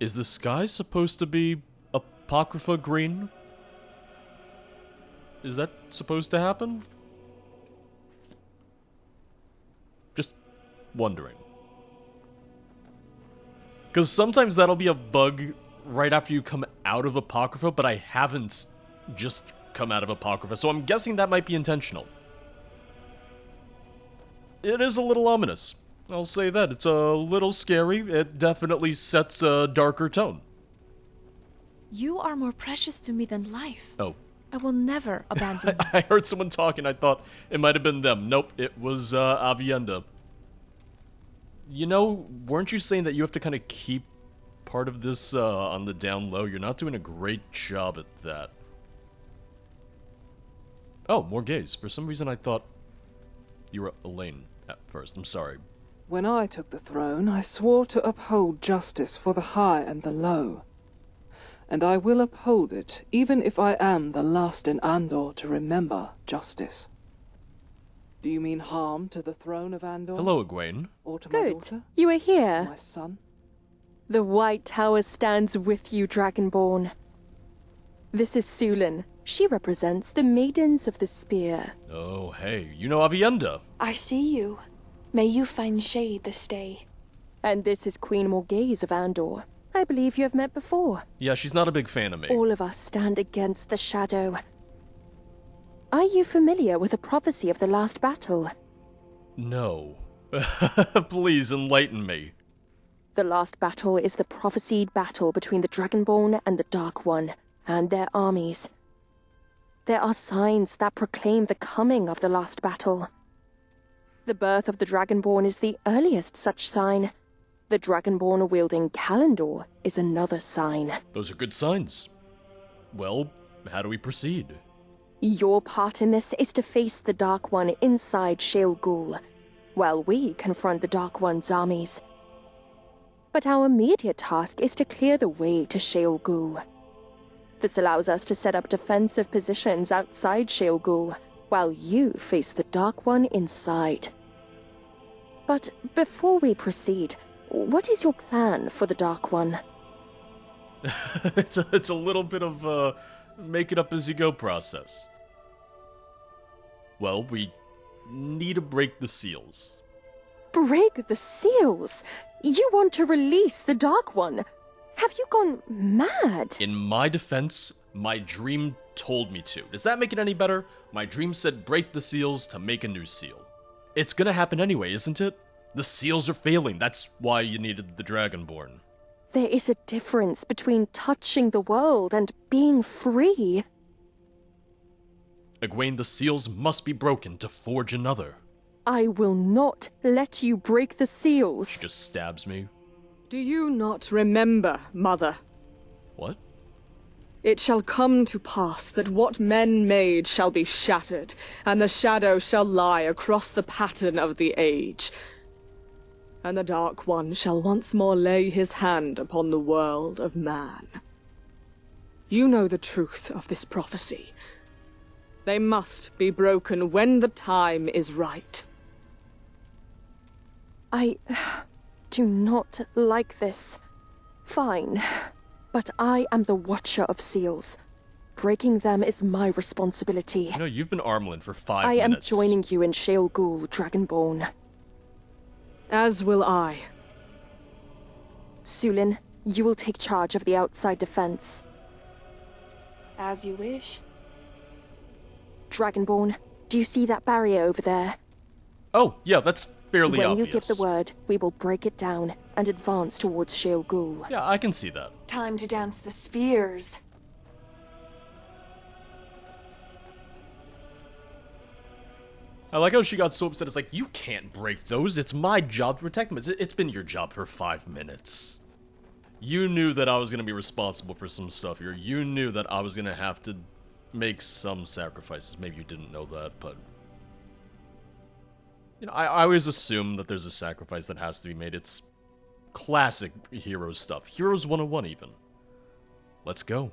Is the sky supposed to be Apocrypha green? Is that supposed to happen? Just wondering. Because sometimes that'll be a bug right after you come out of Apocrypha, but I haven't just come out of Apocrypha, so I'm guessing that might be intentional. It is a little ominous. I'll say that. It's a little scary. It definitely sets a darker tone. You are more precious to me than life. Oh. I will never abandon you. I heard someone talking. I thought it might have been them. Nope, it was Avienda. You know, weren't you saying that you have to kind of keep part of this on the down low? You're not doing a great job at that. Oh, more gays. For some reason I thought you were Elaine at first. I'm sorry. When I took the throne, I swore to uphold justice for the high and the low. And I will uphold it, even if I am the last in Andor to remember justice. Do you mean harm to the throne of Andor? Hello, Egwene. Or to my Good. daughter? You are here. My son? The White Tower stands with you, Dragonborn. This is Sulin. She represents the Maidens of the Spear. Oh, hey, you know Avienda. I see you. May you find shade this day. And this is Queen Morghese of Andor. I believe you have met before. Yeah, she's not a big fan of me. All of us stand against the shadow. Are you familiar with the prophecy of the last battle? No. Please enlighten me. The last battle is the prophesied battle between the Dragonborn and the Dark One, and their armies. There are signs that proclaim the coming of the last battle. The birth of the Dragonborn is the earliest such sign. The Dragonborn wielding Kalendor is another sign. Those are good signs. Well, how do we proceed? Your part in this is to face the Dark One inside Shale Ghul, while we confront the Dark One's armies. But our immediate task is to clear the way to Shale Ghul. This allows us to set up defensive positions outside Shale Ghul, while you face the Dark One inside. But before we proceed, what is your plan for the Dark One? It's a little bit of a make it up as you go process. Well, we need to break the seals. Break the seals? You want to release the Dark One? Have you gone mad? In my defense, my dream told me to. Does that make it any better? My dream said break the seals to make a new seal. It's gonna happen anyway, isn't it? The seals are failing. That's why you needed the Dragonborn. There is a difference between touching the world and being free. Egwene, the seals must be broken to forge another. I will not let you break the seals. She just stabs me. Do you not remember, Mother? What? It shall come to pass that what men made shall be shattered, and the shadow shall lie across the pattern of the age. And the Dark One shall once more lay his hand upon the world of man. You know the truth of this prophecy. They must be broken when the time is right. I do not like this. Fine, but I am the Watcher of Seals. Breaking them is my responsibility. You know, you've been Armlin for 5 I minutes. am joining you in Shale Ghul, Dragonborn. As will I. Sulin, you will take charge of the outside defense. As you wish. Dragonborn, do you see that barrier over there? Oh, yeah, that's fairly When obvious. you give the word, we will break it down and advance towards Shale Ghul. Yeah, I can see that. Time to dance the spears. I like how she got so upset. It's like, you can't break those. It's my job to protect them. It's been your job for 5 minutes. You knew that I was going to be responsible for some stuff here. You knew that I was going to have to make some sacrifices. Maybe you didn't know that, but... You know, I always assume that there's a sacrifice that has to be made. It's classic hero stuff. Heroes 101 even. Let's go.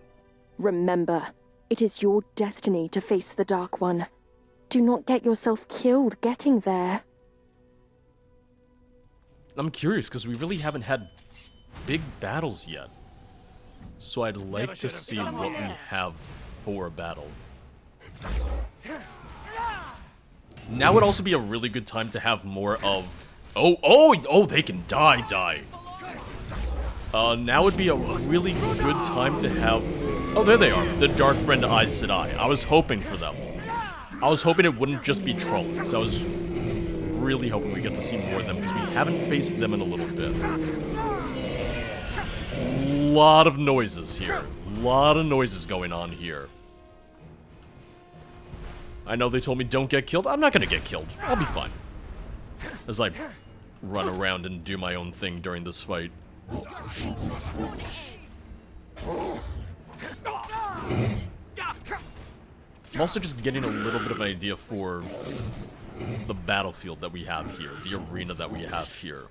Remember, it is your destiny to face the Dark One. Do not get yourself killed getting there. I'm curious, because we really haven't had big battles yet. So I'd like to see what we have for a battle. Now would also be a really good time to have more of... Oh, they can die. Now would be a really good time to have... Oh, there they are. The Dark Friend Aes Sedai. I was hoping for them. I was hoping it wouldn't just be trolls. I was really hoping we get to see more of them, because we haven't faced them in a little bit. Lot of noises here. Lot of noises going on here. I know they told me don't get killed. I'm not gonna get killed. I'll be fine. As I run around and do my own thing during this fight. I'm also just getting a little bit of an idea for the battlefield that we have here, the arena that we have here.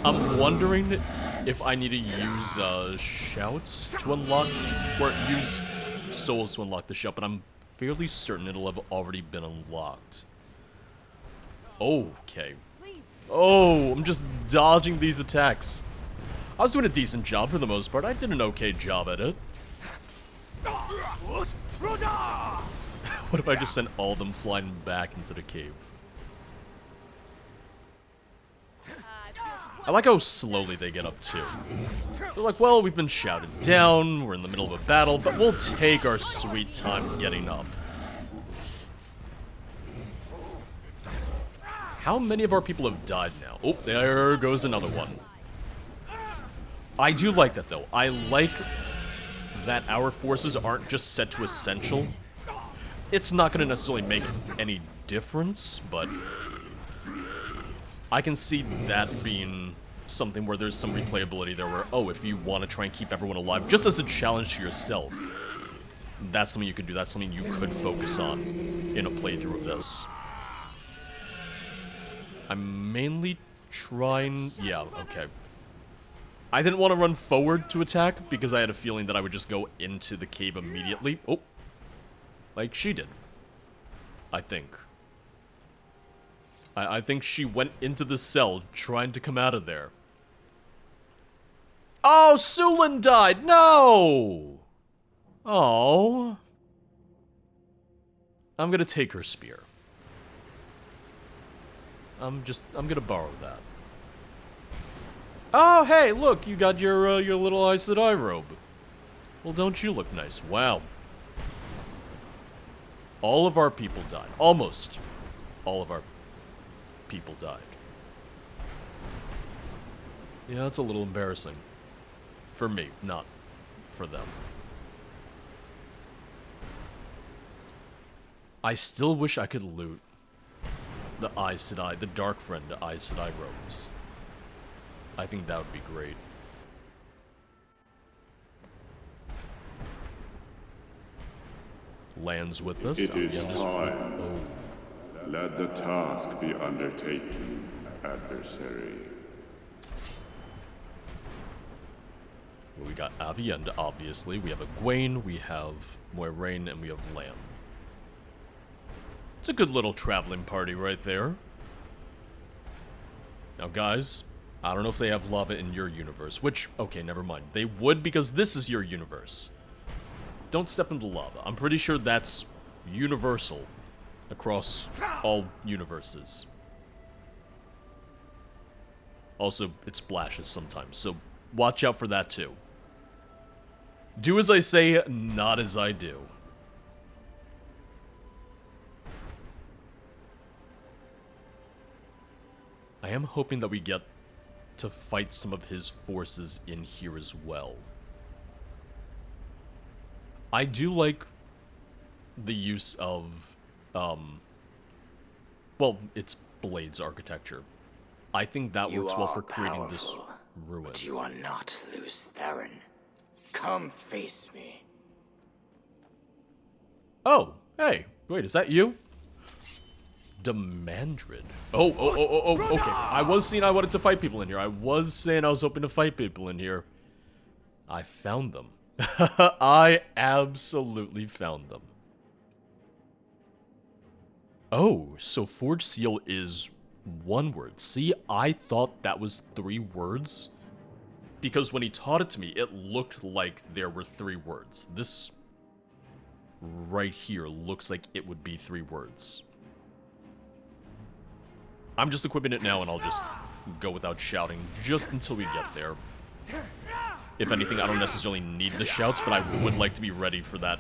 I'm wondering if I need to use shouts to unlock, or use souls to unlock the shout, but I'm fairly certain it'll have already been unlocked. Okay. Oh, I'm just dodging these attacks. I was doing a decent job for the most part. I did an okay job at it. What if I just sent all of them flying back into the cave? I like how slowly they get up too. They're like, well, we've been shouted down, we're in the middle of a battle, but we'll take our sweet time getting up. How many of our people have died now? Oh, there goes another one. I do like that, though. I like that our forces aren't just set to essential. It's not going to necessarily make any difference, but I can see that being something where there's some replayability there where, oh, if you want to try and keep everyone alive, just as a challenge to yourself, that's something you could do. That's something you could focus on in a playthrough of this. I'm mainly trying... Yeah, okay. I didn't want to run forward to attack because I had a feeling that I would just go into the cave immediately. Oh. Like she did. I think. I think she went into the cell trying to come out of there. Oh, Sulin died! No! Oh. I'm gonna take her spear. I'm gonna borrow that. Oh, hey, look, you got your little Aes Sedai robe. Well, don't you look nice? Wow. All of our people died. Almost all of our people died. Yeah, that's a little embarrassing. For me, not for them. I still wish I could loot the Aes Sedai, the Dark Friend Aes Sedai robes. I think that would be great. Lands with us. It is time. Let the task be undertaken, adversary. Well, we got Avienda, obviously. We have Egwene, we have Moiraine, and we have Lan. It's a good little traveling party right there. Now, guys, I don't know if they have lava in your universe, which, okay, never mind. They would because this is your universe. Don't step into lava. I'm pretty sure that's universal across all universes. Also, it splashes sometimes, so watch out for that too. Do as I say, not as I do. I am hoping that we get to fight some of his forces in here as well. I do like the use of, well, it's Blades architecture. I think that works well for creating this ruin. But you are not loose, Theron. Come face me. Oh, hey, wait, is that you? Demandrid. Oh, okay. I was saying I wanted to fight people in here. I was saying I was hoping to fight people in here. I found them. I absolutely found them. Oh, so Forged Seal is 1 word. See, I thought that was 3 words. Because when he taught it to me, it looked like there were 3 words. This right here looks like it would be 3 words. I'm just equipping it now, and I'll just go without shouting just until we get there. If anything, I don't necessarily need the shouts, but I would like to be ready for that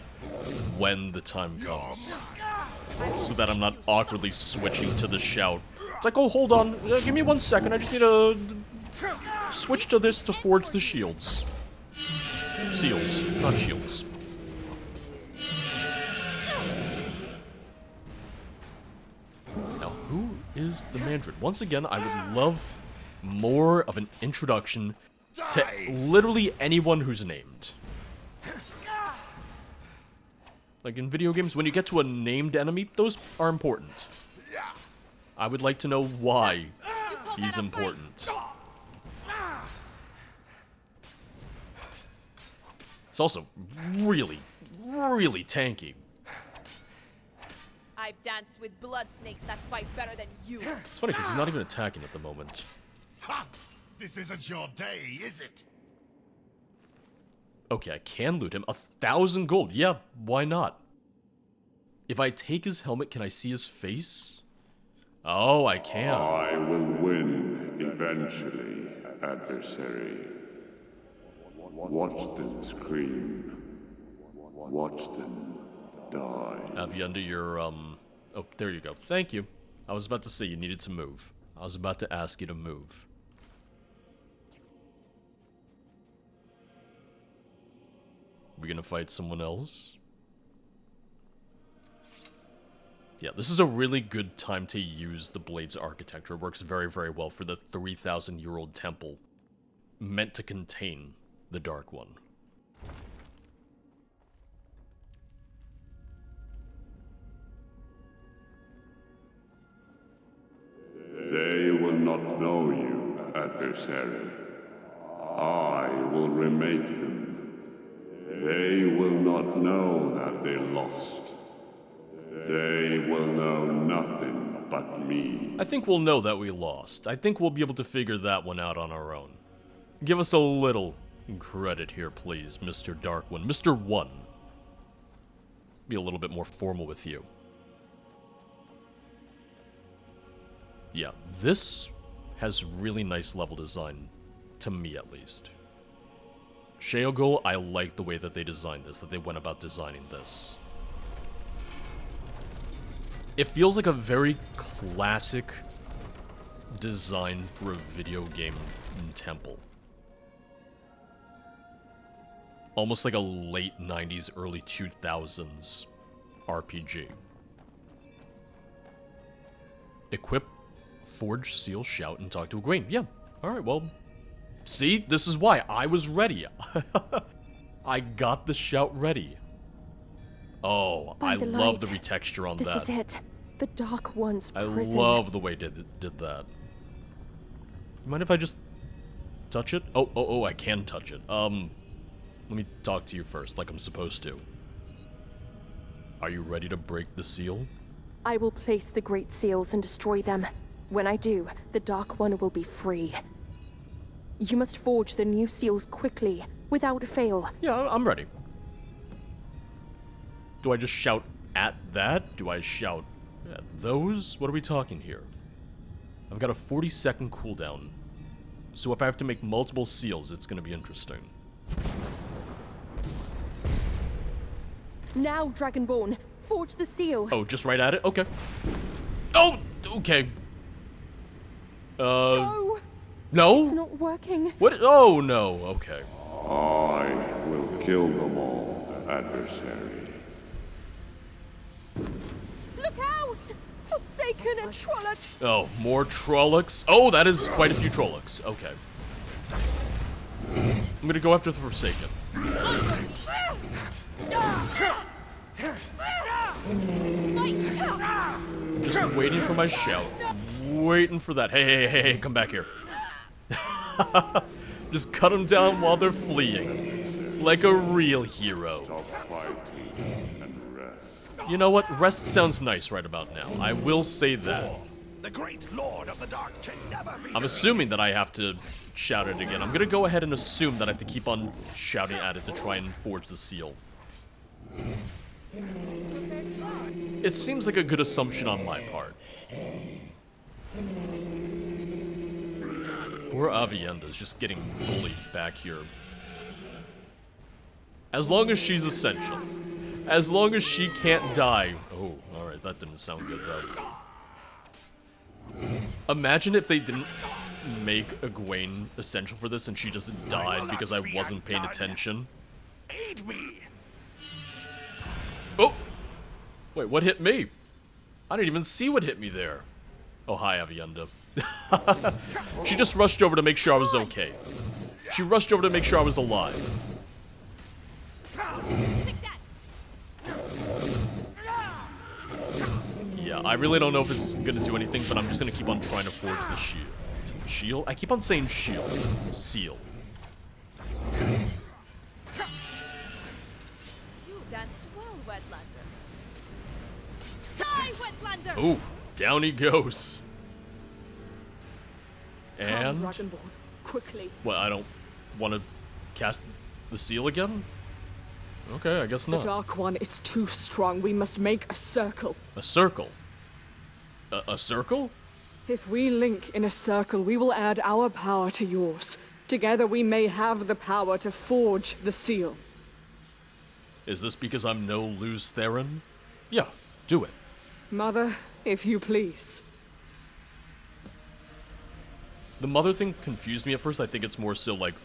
when the time comes. So that I'm not awkwardly switching to the shout. It's like, oh, hold on, give me 1 second, I just need to switch to this to forge the shields. Seals, not shields. Now, who is the Mandarin? Once again, I would love more of an introduction to literally anyone who's named. Like in video games, when you get to a named enemy, those are important. I would like to know why he's important. It's also really, really tanky. I've danced with blood snakes that fight better than you. It's funny because he's not even attacking at the moment. Ha! This isn't your day, is it? Okay, I can loot him. 1,000 gold. Yeah, why not? If I take his helmet, can I see his face? Oh, I can. I will win eventually, adversary. Watch them scream. Watch them die. Have you under your, Oh, there you go. Thank you. I was about to say you needed to move. I was about to ask you to move. We gonna fight someone else? Yeah, this is a really good time to use the Blade's architecture. It works very, very well for the 3,000-year-old temple meant to contain the Dark One. They will not know you, adversary. I will remake them. They will not know that they lost. They will know nothing but me. I think we'll know that we lost. I think we'll be able to figure that one out on our own. Give us a little credit here, please, Mr. Dark One. Mr. One. Be a little bit more formal with you. Yeah, this has really nice level design, to me at least. Sheogul, I like the way that they designed this, that they went about designing this. It feels like a very classic design for a video game temple. Almost like a late 90s, early 2000s RPG. Equip, forge, seal, shout, and talk to Egwene. Yeah, alright, well... See, this is why I was ready. I got the shout ready. Oh, I love the retexture on that. This is it. The Dark One's prison. I love the way they did that. You mind if I just touch it? Oh, I can touch it. Let me talk to you first, like I'm supposed to. Are you ready to break the seal? I will place the Great Seals and destroy them. When I do, the Dark One will be free. You must forge the new seals quickly, without fail. Yeah, I'm ready. Do I just shout at that? Do I shout at those? What are we talking here? I've got a 40-second cooldown. So if I have to make multiple seals, it's gonna be interesting. Now, Dragonborn, forge the seal. Oh, just right at it? Okay. Oh, okay. No! No? It's not working. What? Oh, no. Okay. I will kill them all, adversary. Look out! Forsaken and Trollocs! Oh, more Trollocs? Oh, that is quite a few Trollocs. Okay. I'm gonna go after the Forsaken. Just waiting for my shout. Waiting for that. Hey, come back here. Just cut them down while they're fleeing. Like a real hero. Stop fighting and rest. You know what? Rest sounds nice right about now. I will say that. The great lord of the dark can never be I'm assuming that I have to shout it again. I'm gonna go ahead and assume that I have to keep on shouting at it to try and forge the seal. It seems like a good assumption on my part. Poor Avienda's just getting bullied back here. As long as she's essential. As long as she can't die. Oh, alright, that didn't sound good though. Imagine if they didn't make Egwene essential for this and she just died because I wasn't paying attention. Aid me. Oh! Wait, what hit me? I didn't even see what hit me there. Oh, hi, Avienda. She just rushed over to make sure I was okay. She rushed over to make sure I was alive. Yeah, I really don't know if it's gonna do anything, but I'm just gonna keep on trying to forge the shield. Shield? I keep on saying shield. Seal. You dance well, Wetlander. Die, Wetlander! Ooh, down he goes. Come, And... Dragonborn, quickly. What, I don't want to cast the seal again? Okay, I guess The not. Dark One is too strong. We must make a circle. A circle? A circle? If we link in a circle, we will add our power to yours. Together we may have the power to forge the seal. Is this because I'm no Luz Theron? Yeah, do it. Mother, if you please. The mother thing confused me at first. I think it's more so like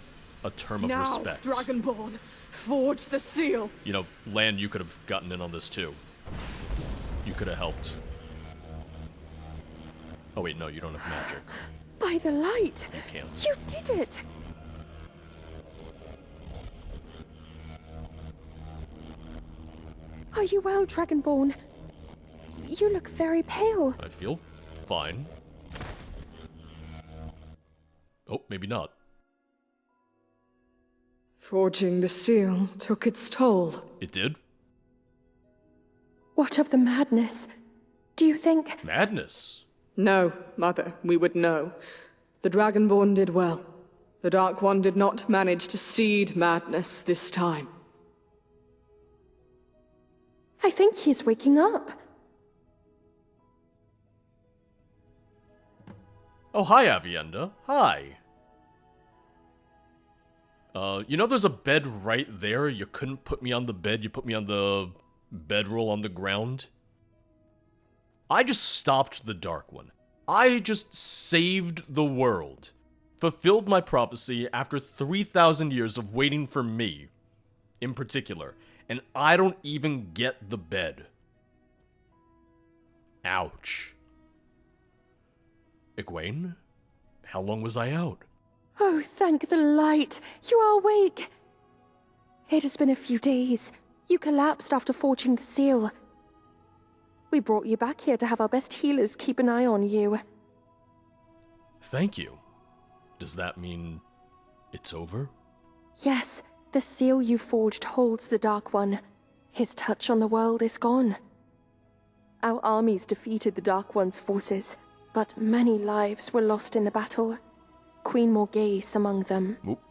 a term of Now, respect. Dragonborn, forge the seal. You know, Lan, you could have gotten in on this too. You could have helped. Oh wait, no, you don't have magic. By the light! You can't. You did it! Are you well, Dragonborn? You look very pale. I feel fine. Oh, maybe not. Forging the seal took its toll. It did? What of the madness? Do you think... Madness? No, Mother, we would know. The Dragonborn did well. The Dark One did not manage to seed madness this time. I think he's waking up. Oh, hi, Avienda. Hi. You know there's a bed right there? You couldn't put me on the bed, you put me on the bedroll on the ground? I just stopped the Dark One. I just saved the world. Fulfilled my prophecy after 3,000 years of waiting for me, in particular. And I don't even get the bed. Ouch. Egwene? How long was I out? Oh, thank the light! You are awake! It has been a few days. You collapsed after forging the seal. We brought you back here to have our best healers keep an eye on you. Thank you. Does that mean it's over? Yes, the seal you forged holds the Dark One. His touch on the world is gone. Our armies defeated the Dark One's forces, but many lives were lost in the battle. Queen Morghese among them. Oop.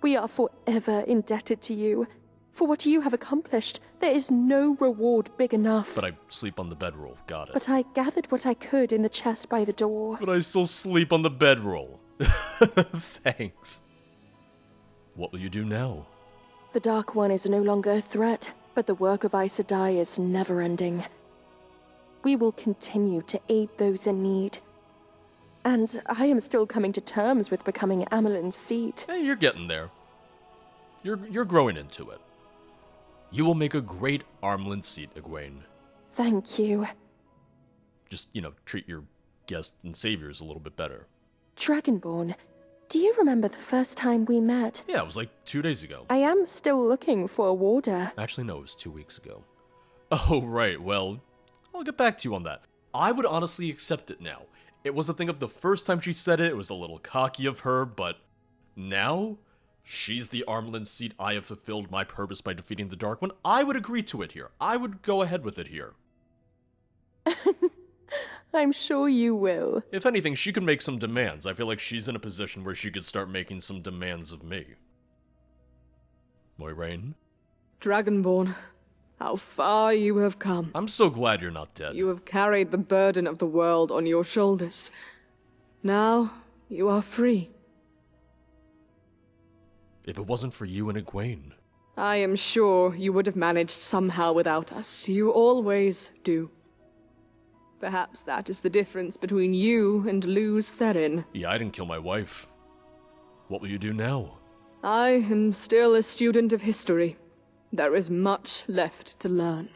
We are forever indebted to you. For what you have accomplished, there is no reward big enough. But I sleep on the bedroll. Got it. But I gathered what I could in the chest by the door. But I still sleep on the bedroll. Thanks. What will you do now? The Dark One is no longer a threat, but the work of Aes Sedai is never-ending. We will continue to aid those in need. And I am still coming to terms with becoming Amelin's seat. Hey, you're getting there. You're growing into it. You will make a great Armland seat, Egwene. Thank you. Just, you know, treat your guests and saviors a little bit better. Dragonborn, do you remember the first time we met? Yeah, it was like 2 days ago. I am still looking for a warder. Actually, no, it was 2 weeks ago. Oh, right, well, I'll get back to you on that. I would honestly accept it now. It was a thing of the first time she said it was a little cocky of her, but now she's the Armland seat. I have fulfilled my purpose by defeating the Dark One. I would agree to it here. I would go ahead with it here. I'm sure you will. If anything, she could make some demands. I feel like she's in a position where she could start making some demands of me. Moiraine? Dragonborn, how far you have come. I'm so glad you're not dead. You have carried the burden of the world on your shoulders. Now, you are free. If it wasn't for you and Egwene. I am sure you would have managed somehow without us. You always do. Perhaps that is the difference between you and Luz Therin. Yeah, I didn't kill my wife. What will you do now? I am still a student of history. There is much left to learn.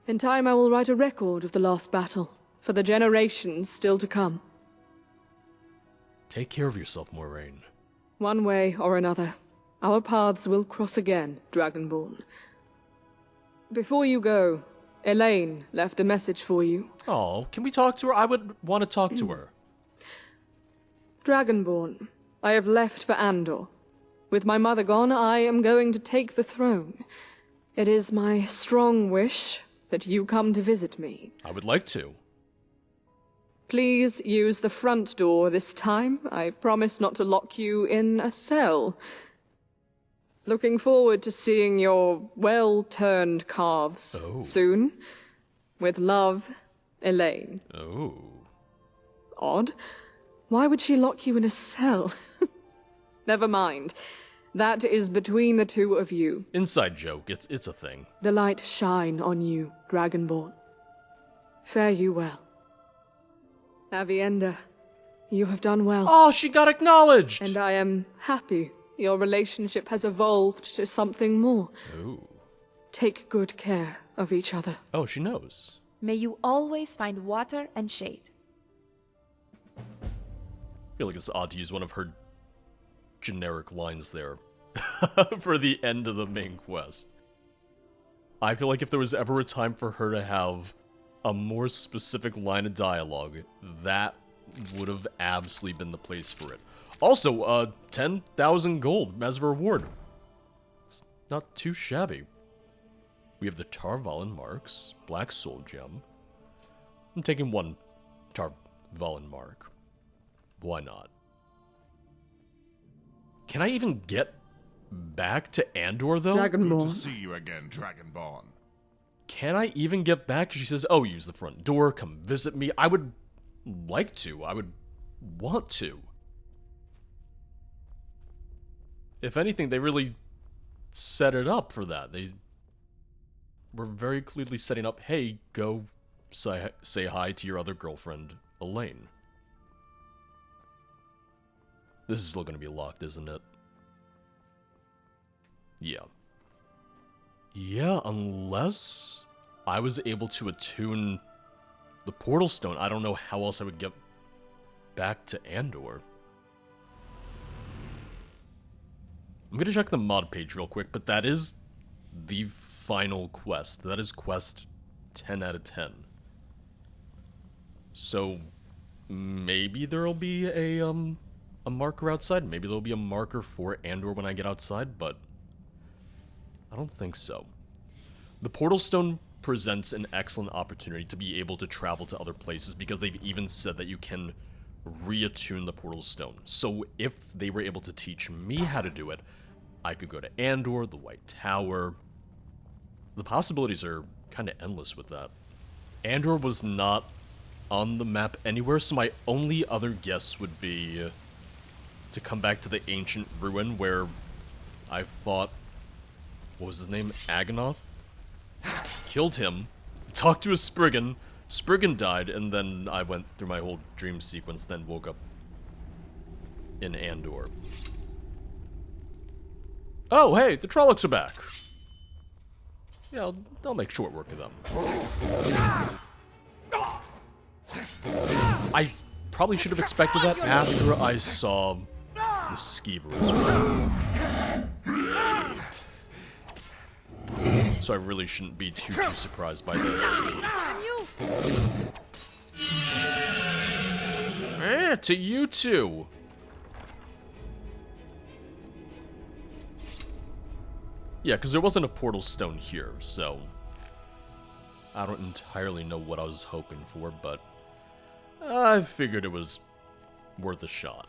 In time I will write a record of the last battle, for the generations still to come. Take care of yourself, Moiraine. One way or another, our paths will cross again, Dragonborn. Before you go, Elaine left a message for you. Oh, can we talk to her? I would want to talk to her. Dragonborn, I have left for Andor. With my mother gone, I am going to take the throne. It is my strong wish that you come to visit me. I would like to. Please use the front door this time. I promise not to lock you in a cell. Looking forward to seeing your well-turned calves soon. With love, Elaine. Oh. Odd. Why would she lock you in a cell? Never mind. That is between the two of you. Inside joke. It's a thing. The light shine on you, Dragonborn. Fare you well. Avienda, you have done well. Oh, she got acknowledged! And I am happy your relationship has evolved to something more. Ooh. Take good care of each other. Oh, she knows. May you always find water and shade. I feel like it's odd to use one of her generic lines there for the end of the main quest. I feel like if there was ever a time for her to have a more specific line of dialogue, that would have absolutely been the place for it. Also, 10,000 gold as a reward. It's not too shabby. We have the Tarvalin marks, Black Soul Gem. I'm taking one Tarvalin mark. Why not? Can I even get back to Andor, though? Good to Dragonborn. see you again, Dragonborn. Can I even get back? She says, oh, use the front door, come visit me. I would like to. I would want to. If anything, they really set it up for that. They were very clearly setting up, hey, go say hi to your other girlfriend, Elaine. This is still going to be locked, isn't it? Yeah. Yeah, unless I was able to attune the Portal Stone. I don't know how else I would get back to Andor. I'm going to check the mod page real quick, but that is the final quest. That is quest 10 out of 10. So, maybe there'll be a marker outside. Maybe there'll be a marker for Andor when I get outside, but I don't think so. The Portal Stone presents an excellent opportunity to be able to travel to other places because they've even said that you can reattune the Portal Stone. So if they were able to teach me how to do it, I could go to Andor, the White Tower. The possibilities are kind of endless with that. Andor was not on the map anywhere, so my only other guess would be to come back to the ancient ruin where I fought, what was his name, Aganoth? Killed him, talked to a Spriggan, Spriggan died, and then I went through my whole dream sequence, then woke up in Andor. Oh, hey, the Trollocs are back. Yeah, I'll make short work of them. I probably should have expected that after I saw the Skeevers. So I really shouldn't be too surprised by this. To you too. Yeah, because there wasn't a portal stone here, so I don't entirely know what I was hoping for, but I figured it was worth a shot.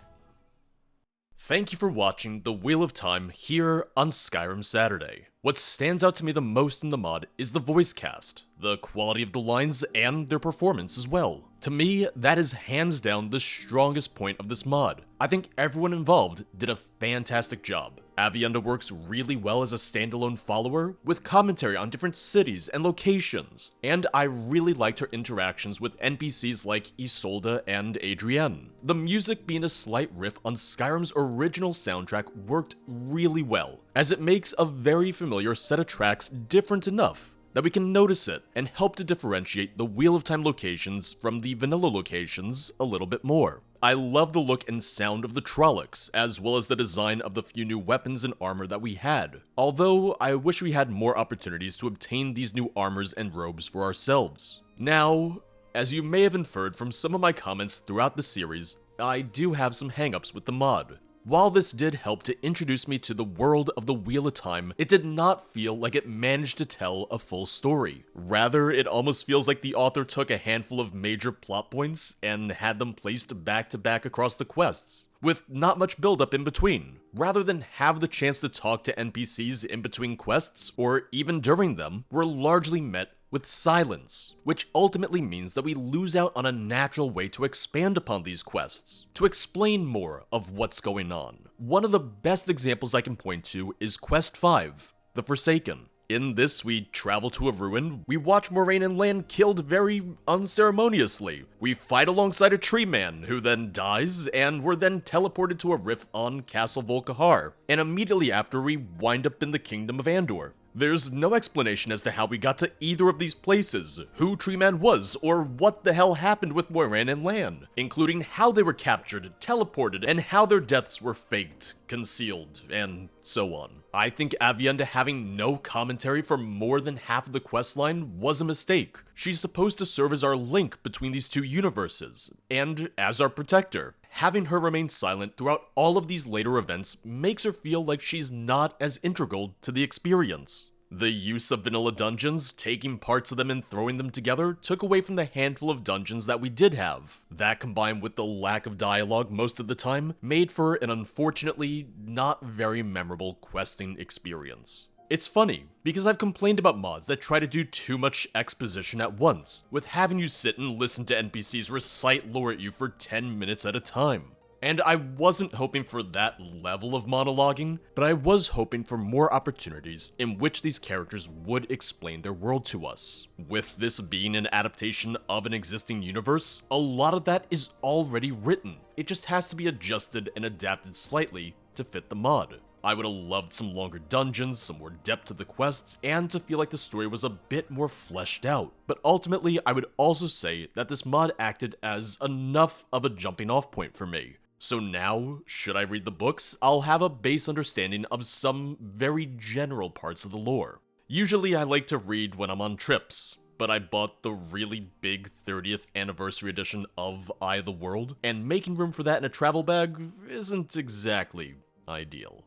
Thank you for watching The Wheel of Time here on Skyrim Saturday. What stands out to me the most in the mod is the voice cast, the quality of the lines, and their performance as well. To me, that is hands down the strongest point of this mod. I think everyone involved did a fantastic job. Avienda works really well as a standalone follower, with commentary on different cities and locations, and I really liked her interactions with NPCs like Isolde and Adrienne. The music being a slight riff on Skyrim's original soundtrack worked really well, as it makes a very familiar set of tracks different enough that we can notice it and help to differentiate the Wheel of Time locations from the vanilla locations a little bit more. I love the look and sound of the Trollocs, as well as the design of the few new weapons and armor that we had. Although, I wish we had more opportunities to obtain these new armors and robes for ourselves. Now, as you may have inferred from some of my comments throughout the series, I do have some hangups with the mod. While this did help to introduce me to the world of the Wheel of Time, it did not feel like it managed to tell a full story. Rather, it almost feels like the author took a handful of major plot points and had them placed back to back across the quests, with not much build-up in between. Rather than have the chance to talk to NPCs in between quests, or even during them, we're largely met with silence, which ultimately means that we lose out on a natural way to expand upon these quests, to explain more of what's going on. One of the best examples I can point to is Quest 5, The Forsaken. In this, we travel to a ruin, we watch Moraine and Lan killed very unceremoniously, we fight alongside a tree man who then dies, and we're then teleported to a rift on Castle Volkihar, and immediately after we wind up in the Kingdom of Andor. There's no explanation as to how we got to either of these places, who Tree Man was, or what the hell happened with Moiraine and Lan, including how they were captured, teleported, and how their deaths were faked, concealed, and so on. I think Avienda having no commentary for more than half of the questline was a mistake. She's supposed to serve as our link between these two universes, and as our protector. Having her remain silent throughout all of these later events makes her feel like she's not as integral to the experience. The use of vanilla dungeons, taking parts of them and throwing them together, took away from the handful of dungeons that we did have. That, combined with the lack of dialogue most of the time, made for an unfortunately not very memorable questing experience. It's funny, because I've complained about mods that try to do too much exposition at once, with having you sit and listen to NPCs recite lore at you for 10 minutes at a time. And I wasn't hoping for that level of monologuing, but I was hoping for more opportunities in which these characters would explain their world to us. With this being an adaptation of an existing universe, a lot of that is already written. It just has to be adjusted and adapted slightly to fit the mod. I would have loved some longer dungeons, some more depth to the quests, and to feel like the story was a bit more fleshed out. But ultimately, I would also say that this mod acted as enough of a jumping off point for me. So now, should I read the books, I'll have a base understanding of some very general parts of the lore. Usually I like to read when I'm on trips, but I bought the really big 30th anniversary edition of Eye of the World, and making room for that in a travel bag isn't exactly ideal.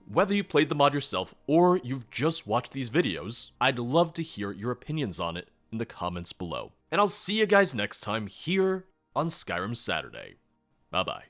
Whether you played the mod yourself or you've just watched these videos, I'd love to hear your opinions on it in the comments below. And I'll see you guys next time here on Skyrim Saturday. Bye bye.